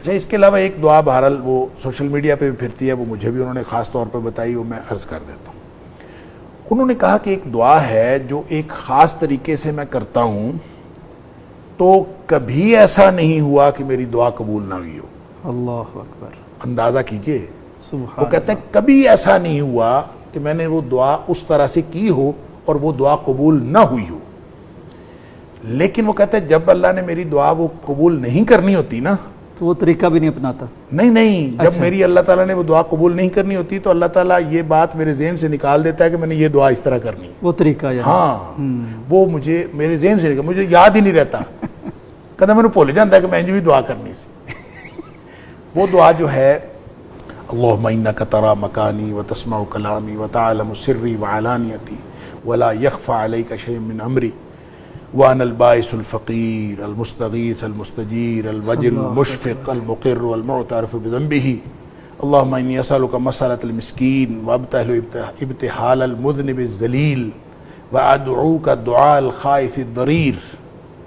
اچھا، اس کے علاوہ ایک دعا بہرحال وہ سوشل میڈیا پہ بھی پھرتی ہے، وہ مجھے بھی انہوں نے خاص طور پہ بتائی، وہ میں عرض کر دیتا ہوں۔ انہوں نے کہا کہ ایک دعا ہے جو ایک خاص طریقے سے میں کرتا ہوں تو کبھی ایسا نہیں ہوا کہ میری دعا قبول نہ ہوئی ہو۔ اللہ اکبر، اندازہ کیجئے، سبحان وہ کہتے ہیں کبھی ایسا نہیں ہوا کہ میں نے وہ دعا اس طرح سے کی ہو اور وہ دعا قبول نہ ہوئی ہو۔ لیکن وہ کہتے ہیں جب اللہ نے میری دعا وہ قبول نہیں کرنی ہوتی نا، تو وہ طریقہ بھی نہیں اپناتا۔ نہیں، جب میری اللہ تعالیٰ نے وہ دعا قبول نہیں کرنی ہوتی تو اللہ تعالیٰ یہ بات میرے ذہن سے نکال دیتا ہے کہ میں نے یہ دعا اس طرح کرنی ہے۔ وہ طریقہ یعنی ہاں، وہ مجھے میرے ذہن سے نکال، مجھے یاد ہی نہیں رہتا، کہتا میں نے بھول جاتا ہے کہ میں بھی دعا کرنی سی۔ وہ دعا جو ہے اللہم انک تری مکانی وتسمع کلامی وتعلم سری وعلانیتی ولا یخفی علیک شیء من امری وانا البائس الفقیر المستغیث المستجیر الوجل المشفق المقر والمعترف بذنبہ اللہم انی اسألک مسألة المسکین وابتہل ابتحال المذنب الذلیل وادعوک دعاء الخائف الضریر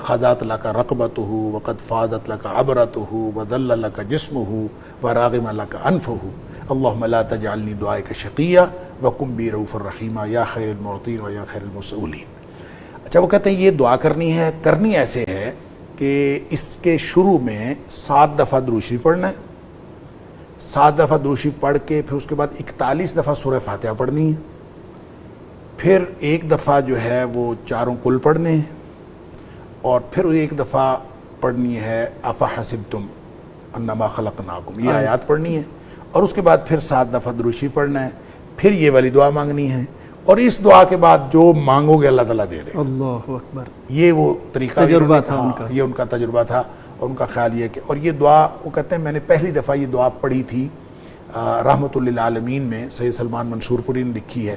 خضعت لک رقبتہ وقد فاضت لک عبرتہ وذل لک جسمہ وراغم لک انفہ اللہم لا تجعلنی دعائک شقیہ وکن بی رؤوف الرحیم یا خیر المعطین و یا خیر المسئولین۔ اچھا، وہ کہتے ہیں یہ دعا کرنی ہے، کرنی ایسے ہے کہ اس کے شروع میں 7 دفعہ درود شریف پڑھنا ہے، 7 دفعہ درود شریف پڑھ کے پھر اس کے بعد 41 دفعہ سورہ فاتحہ پڑھنی ہے، پھر 1 دفعہ جو ہے وہ 4 کل پڑھنے ہیں، اور پھر 1 دفعہ پڑھنی ہے افحسبتم انما خلقناکم، یہ آیات پڑھنی ہے، اور اس کے بعد پھر 7 دفعہ درود شریف پڑھنا ہے، پھر یہ والی دعا مانگنی ہے، اور اس دعا کے بعد جو مانگو گے اللہ تعالیٰ دے دے۔ اللہ اکبر، یہ وہ طریقہ تجربہ تھا ان کا، یہ ان کا تجربہ تھا، اور ان کا خیال یہ کہ، اور یہ دعا وہ کہتے ہیں میں نے پہلی دفعہ یہ دعا پڑھی تھی رحمت للعالمین میں، سید سلمان منصور پوری نے لکھی ہے،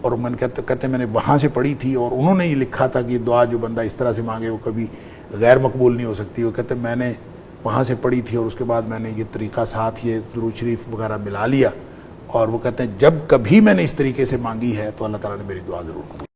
اور میں کہتے ہیں میں نے وہاں سے پڑھی تھی، اور انہوں نے یہ لکھا تھا کہ یہ دعا جو بندہ اس طرح سے مانگے وہ کبھی غیر مقبول نہیں ہو سکتی۔ وہ کہتے ہیں میں نے وہاں سے پڑھی تھی، اور اس کے بعد میں نے یہ طریقہ ساتھ یہ درود شریف وغیرہ ملا لیا، اور وہ کہتے ہیں جب کبھی میں نے اس طریقے سے مانگی ہے تو اللہ تعالیٰ نے میری دعا ضرور قبول